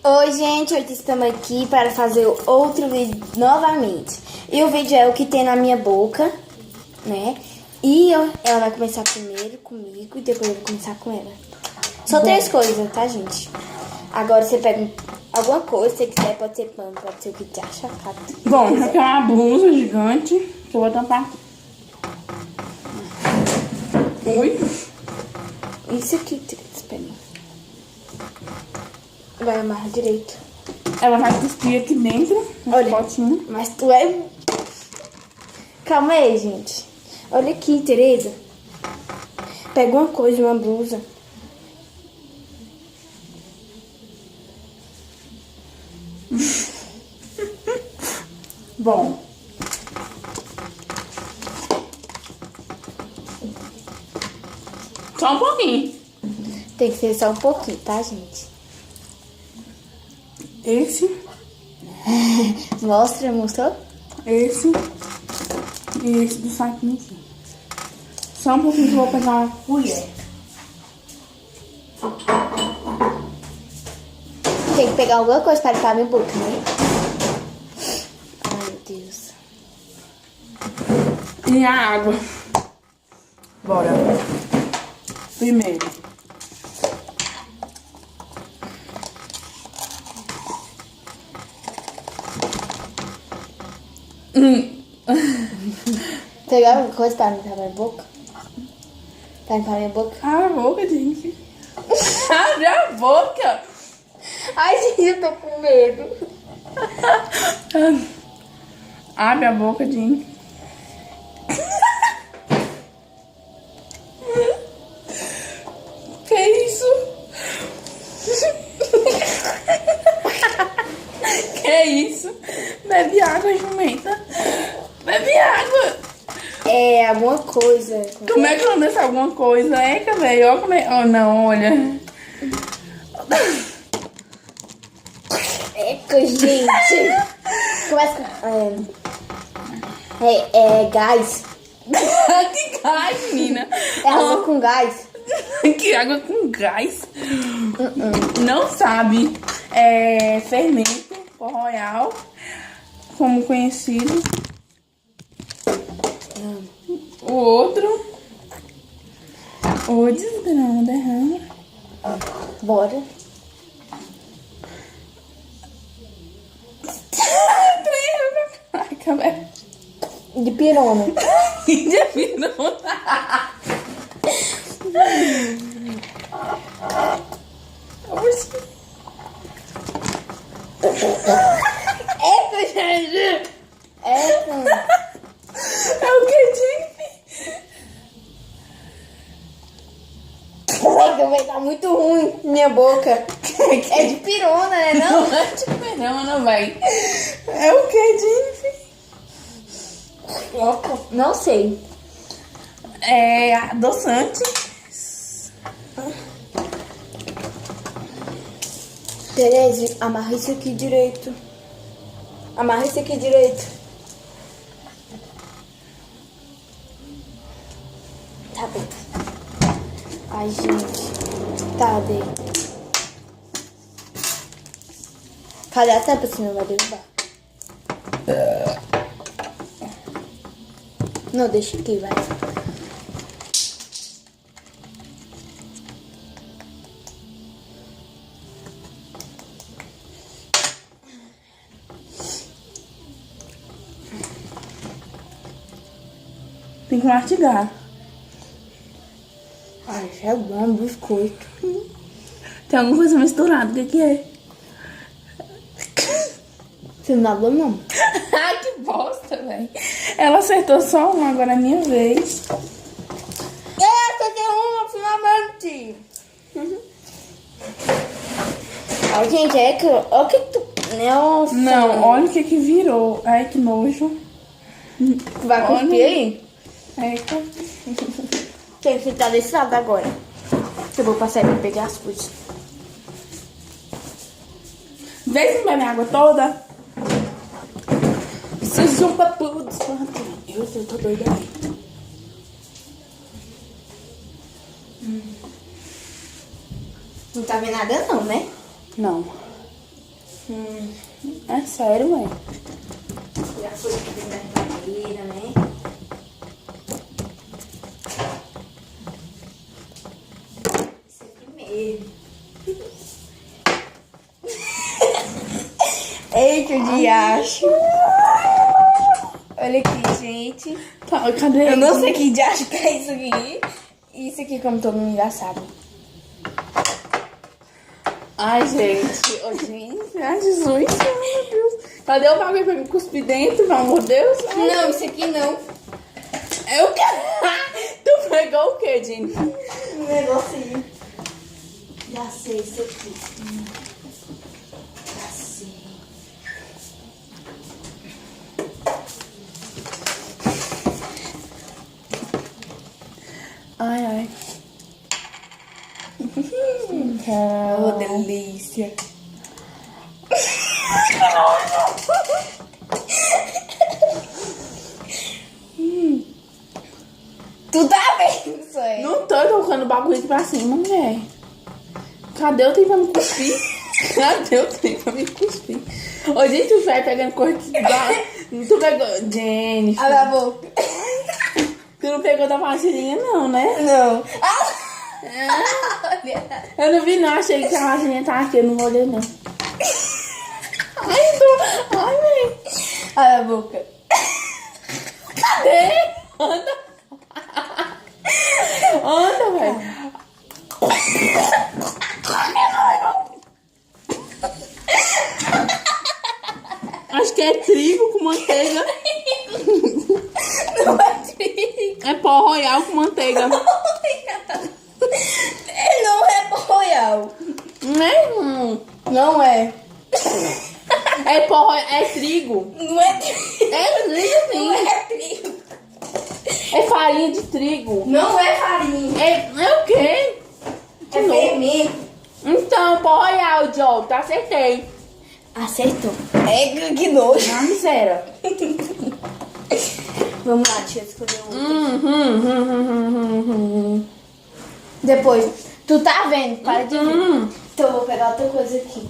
Oi, gente, hoje estamos aqui para fazer outro vídeo novamente. E o vídeo é o que tem na minha boca, né? E ela vai começar primeiro comigo e depois eu vou começar com ela. Só três coisas, tá, gente? Agora você pega alguma coisa, se você quiser, pode ser pano, pode ser o que te acha. Bom, essa aqui é uma blusa gigante que eu vou tampar. Oi? Isso aqui, espera. Vai amarrar direito. Ela vai cuspir aqui dentro, Olha, potinho. mas tu é... Calma aí, gente. Olha aqui, Tereza. Pega uma coisa, uma blusa. Bom. Só um pouquinho. Tem que ser só um pouquinho, tá, gente? Esse, Mostra, mostrou? esse e esse do saquinho aqui. Só um pouquinho que eu vou pegar uma colher. Tem que pegar alguma coisa para limpar minha boca, né? Ai, meu Deus. E a água. Bora. Primeiro. Pegar alguma coisa para limpar minha boca? Para limpar minha boca? Abre a boca, gente. Abre a boca. Ai, gente, eu tô com medo. Abre a boca, Jim. Que isso? Que isso? Bebe água, jumenta. Bebe água. É, alguma coisa. Como é que eu não desse alguma coisa? Eca, velho. Olha como é. Oh, não, olha. Eca, gente. Começa com... gás. Que gás, menina. É água com gás. Que água com gás? Não sabe. É fermento pó royal, como conhecido. O outro. O desgrama, derrama. Bora. Caraca, velho. De pirona. Já viram? Oxi. Eca, gente. Eca. É o que, Jennifer? Eca, vai dar muito ruim minha boca. É de pirona, né, não? Não é de pirona, vai. É o que, Jennifer? Eca, não sei. É adoçante. Tereza, amarra isso aqui direito. Amarra isso aqui direito. Tá bem. Ai, gente. Tá bem. Cadê a tampa? Senão vai derrubar. Não, deixa aqui, vai. Tem que mastigar. Ai, já é bom, biscoito. Tem alguma coisa misturada, o que é? Você não dá não? Ai, que bosta, velho. Ela acertou só uma, agora é minha vez. Essa tem uma, finalmente. Ai, gente, é que... Olha o que tu... Nossa. Não, olha o que virou. Ai, que nojo. Vai cuspir aí? Eca. Tem que ficar desse lado agora. Eu vou passar aí pra pegar as coisas. Vê se não bebe água toda. Vocês são papudos. Eu tô doida. Não tá vendo nada não, né? Não. É sério, mãe? Já foi aqui dentro da geladeira, né? Isso aqui mesmo. Eita, o diacho. Olha aqui, gente. Tá, cadê? Eu não sei que diacho que é isso aqui. Isso aqui, como todo mundo já sabe. Ai, gente. Ô, gente. Ai, Jesus. Ai, meu Deus. Cadê o bagulho pra me cuspir dentro, pelo amor de Deus? Ai. Não, isso aqui não. Eu quero. Tu pegou o quê, Jenny? Um negocinho. Já sei isso aqui. Já sei. Ai, ai. Oh, delícia. Tu tá vendo isso aí? Não tô colocando o bagulho aqui pra cima, mulher. Cadê o tempo pra me cuspir? Cadê o tempo pra me cuspir? Ô, gente, tu vai pegando coisa que dá. Tu pegou. Jenny. Olha a boca. Tu não pegou da vasilhinha, não, né? Não. Eu não vi, não. Achei que a vasilhinha tava aqui. Eu não vou ler, não. Ai, tô. Ai, mãe. Olha a boca. Cadê? Anda. Anda, velho. Acho que é trigo com manteiga. Não é trigo. É pó royal com manteiga. Não é pó royal. Não é? Não é. É pó royal. É trigo. Não é trigo. É trigo, sim. Não é trigo. É farinha de trigo. Não é farinha. É o quê? É fermento. Então, pó royal, Joe. Tá, acertei. Acertou. É, que nojo. Ah, miséria. Vamos lá, deixa eu escolher um. Depois, tu tá vendo? Para de ver. Então eu vou pegar outra coisa aqui.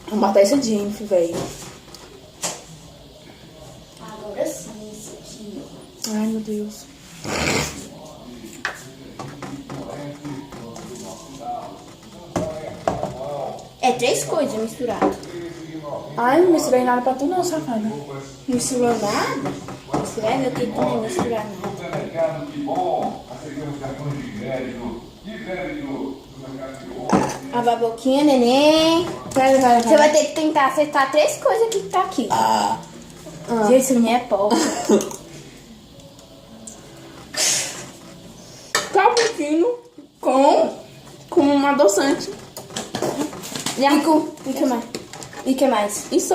Vou matar esse Jennifer, velho. Agora sim, isso aqui. Ai, meu Deus. É 3 coisas misturadas. Ai, não misturei nada pra tu não, safada. Misturou nada? Misturar, meu tempo não é misturar nada. A baboquinha, neném. Pera. Você vai ter que tentar acertar 3 coisas que tá aqui. Gente, isso não é pó. Cappuccino com um adoçante. E que mais? E que mais? E só.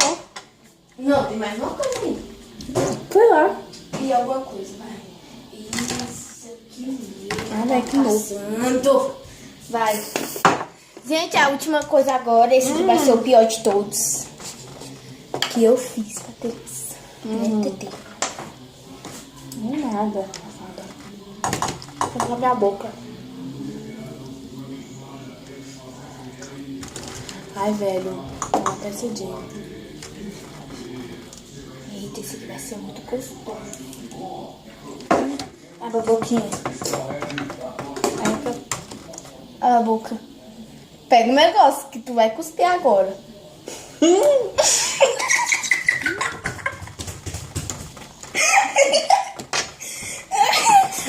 Não, tem mais uma coisa aí. Sei lá. E alguma coisa, vai. Isso aqui mesmo. Ai, velho, que nojo. Santo. Vai. Gente, a última coisa agora, esse aqui vai ser o pior de todos. Que eu fiz, Patrícia. Não é nada, safada. Vou lavar minha boca. Ai, velho. Vou matar esse dia. Eita, esse aqui vai ser muito gostoso. Abre a boquinha. Abre a boca. Pega o negócio que tu vai cuspir agora.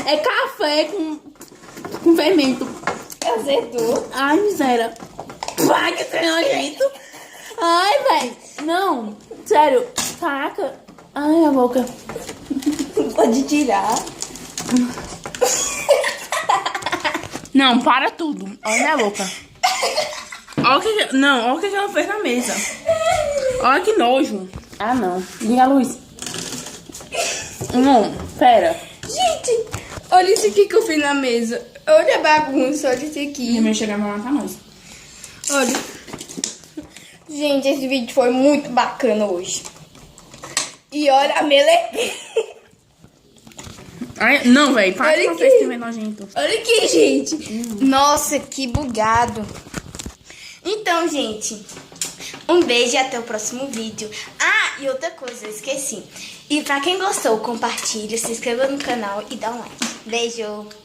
É café com fermento. Acertou. Ai, miséria. Ai, que trem nojento. Ai, velho. Não, sério. Caraca. Ai, a boca. Pode tirar. Não, para tudo. Olha minha boca. Olha o que... Não, olha o que ela fez na mesa. Olha que nojo. Ah, não. Liga a luz. Não, pera. Gente, olha isso aqui que eu fiz na mesa. Olha a bagunça, olha isso aqui. Minha mãe chegar pra matar nós. Olha. Gente, esse vídeo foi muito bacana hoje. E olha a melequinha. Ai, não, velho. Para Olha de fazer aqui. esse trem nojento. Olha aqui, gente. Nossa, que bugado. Então, gente, Um beijo e até o próximo vídeo. Ah, e outra coisa, eu esqueci. E pra quem gostou, compartilha, se inscreva no canal e dá um like. Beijo!